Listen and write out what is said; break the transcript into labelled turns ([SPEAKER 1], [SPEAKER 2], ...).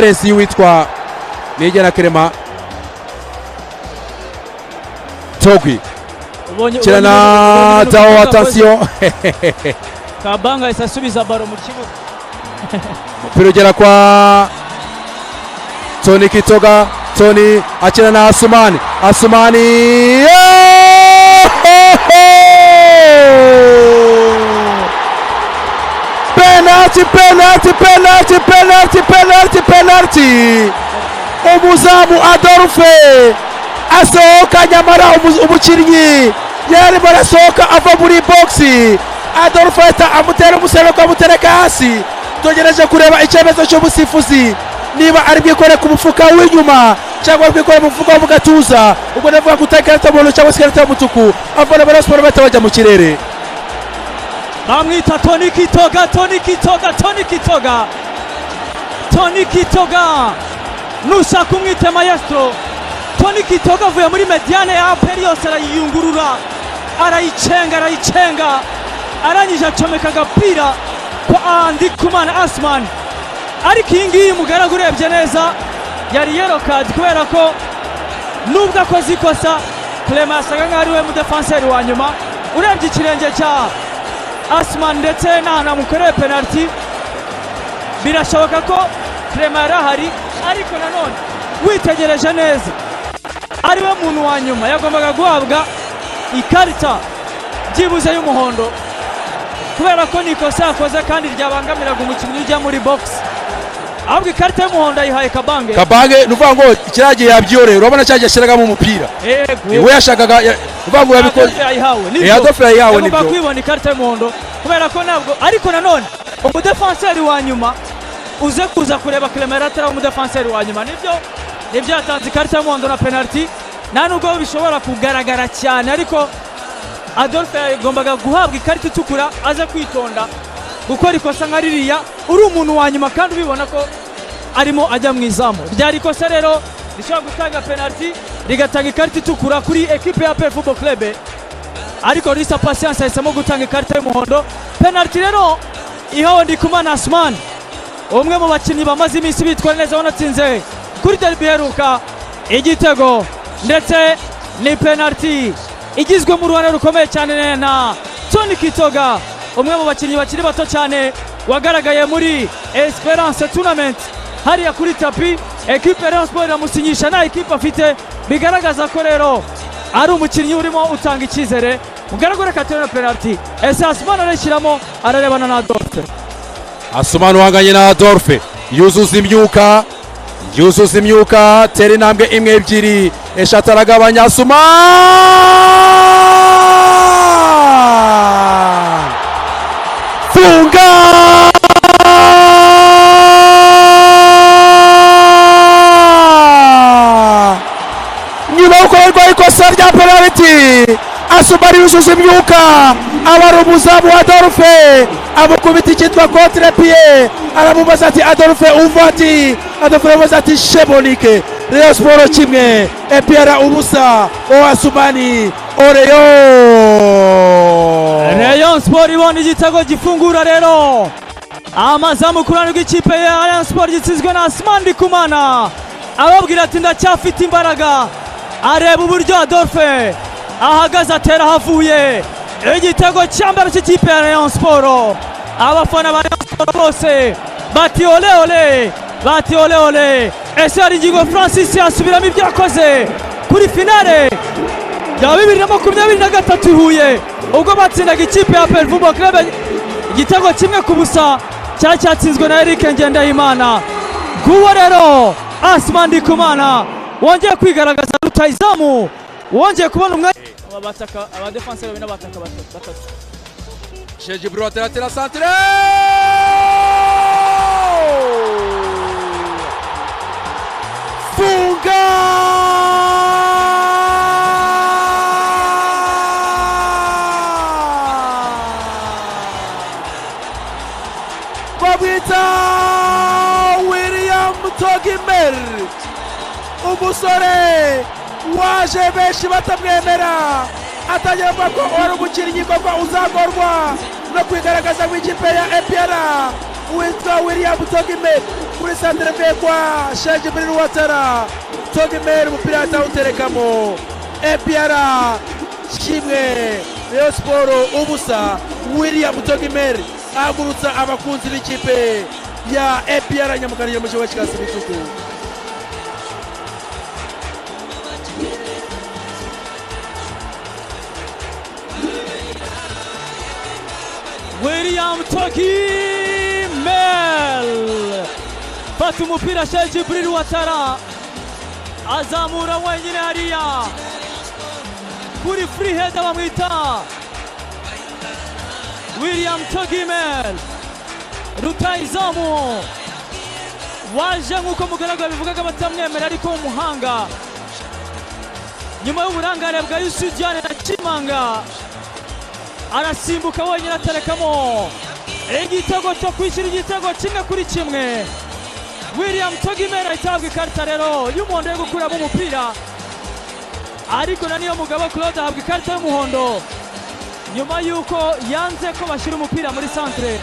[SPEAKER 1] Prince witwa Nigena Clement Togwi kirana Dao, attention
[SPEAKER 2] Kabanga isasubiza baro mu kibuga
[SPEAKER 1] Pirogera kwa Tony Kitoga, Tony akina na Asumani penalty umuzamu Adolphe asohoka nyamara umukinnyi yari barasohoka ava muri boxi Adolphe amutera umuseruko amutereka hasi tugereje kureba icyemezo cy'umusifuzi niba ari bwikore ku mufuka w'inyuma cyangwa bwikore mu mufuka wo mu gatuza ubwo ndavuga kutakarata mu cyangwa sikarata y'umutuku avana bara sport batabajya mu kirere
[SPEAKER 2] bamwita Tony Kitoga nushaka umwite maestro. Tony Kitoga avuye muri mediane ya APR yose arayiyungurura arayicenga arangije acomeka agapira kwa Ndikumana Asman, ariko iyi ngiyi mugaragu urebye neza yari yellow card kubera ko nubwo akoze ikosa Clement asaga nk'aho ari we mu defenseur wa nyuma. Urebye ikirenge cya Asman ndetse n'anamukoreye penalty birashoboka ko Clement yari ahari, ariko nanone witegereje neza ari we muntu wa nyuma yagombaga guhabwa ikarita byibuze y'umuhondo kubera ko nikosa yakoze kandi ryabangamiraga umukinnyi ujya muri box. Ahubwo ikarita y'umuhondo ayihaye Kabange nuvuga ngo ikiragiye yabyoreye, urabona cyagiye ashyiragamo umupira we yashakaga nuvuga ngo yabikoze Adolphe yayihawe nibyo agomba kwibona ikarita y'umuhondo kubera ko ntabwo, ariko nanone umudefenseur wa nyuma uze kuza kureba Clement atari umudefenseur wa nyuma nibyo yatanze ikarita y'umuhondo na penalty nta nubwo bishobora kugaragara cyane, ariko Adolphe yagombaga guhabwa ikarita itukura aze kwitonda gukora ikosa nka ririya uri umuntu wa nyuma kandi ubibona ko arimo ajya mu izamu. Ryari ikosa rero rishobora gutanga penalty rigatanga ikarita itukura kuri equipe ya APR Football Club, ariko Risa Patience yahisemo gutanga ikarita y'umuhondo. Penalty rero ihawe Ndikumana Asman, umwe mu bakinnyi bamaze iminsi bitwara neza wanatsinze kuri derby heruka igitego, ndetse ni penalty igizwe mu ruhande rukomeye cyane na Tony Kitoga, umwe mu bakinnyi bakiri bato cyane wagaragaye muri Esperance Tournament hariya kuri tapi. Equipe Rayon Sport iramusinyisha na equipe afite, bigaragaza ko rero ari umukinnyi urimo utanga icyizere. Mugaragara katena penalty ese Asman arashyiramo ararebana na Adolphe.
[SPEAKER 1] Asman wanganye na Adolphe yuzuza imyuka tera intambwe imwe ebyiri eshatu aragabanya Asman funga nyuma yo gukorerwa ikosa rya penalty Asman yuzuza imyuka abari umuzamu wa Adolphe amukubita icyitwa contre pied aramubaza ati Adolphe uvati Adolphe aramubaza ati Shebonike Rayon Sport kimwe APR ubusa Asumani
[SPEAKER 2] Rayon Sport ibona igitego gifungura rero amazamu kurana rw'ikipe ya Rayon Sport gitsizwe na Asman Ndikumana ababwira ati ndacyafite imbaraga, areba uburyo Adolphe ahagaze atera havuye igitego cyambara cy'ikipe ya Rayon Sport. Abafana ba Rayon Sport bose bati ole ole. Ese ari Ngingo Francis asubiramo ibyo yakoze kuri finale ya 2023 Huye ubwo batsindaga ikipe ya APR Football Club igitego kimwe ku busa cyatsinzwe na Eric Ngendahimana. Nguwo rero Asman Ndikumana wongeye kwigaragaza rutayizamu, wongeye kubona umwe abataka abadefenseur n'abataka batatu.
[SPEAKER 1] Sheji Bro tera centre funga babita William Togimer, umusore waje benshi batamwemera atangira ko wari umukinnyi koko uzagorwa no kwigaragaza mu ikipe ya APR witwa William Togimeri kuri santere mvuye kwa Sheikh Jibril Ouattara. Togimeri umupira atawuterekamo. APR kimwe Rayon Sport ubusa. William Togimeri agurutsa abakunzi b'ikipe ya APR Nyamukanira mu kibuga cy'Ikasi Bituku.
[SPEAKER 2] William Togimeri fata umupira Sheikh Jibril Ouattara azamura wenyine hariya kuri free header bamwita William Togimeri rutayizamu waje nk'uko mugaragara bivugaga batamwemera ariko umuhanga nyuma y'uburangare bwa Youssou Diane na Chimanga arasimbuka wenyine aterekamo igitego cyo kwishyura igitego 1-1. William Togimeri ahitabwa ikarita rero y'umuhondo yo gukuramo umupira, ariko na niyo mugabo Claude ahabwa ikarita y'umuhondo nyuma y'uko yanze ko bashyira umupira muri centre.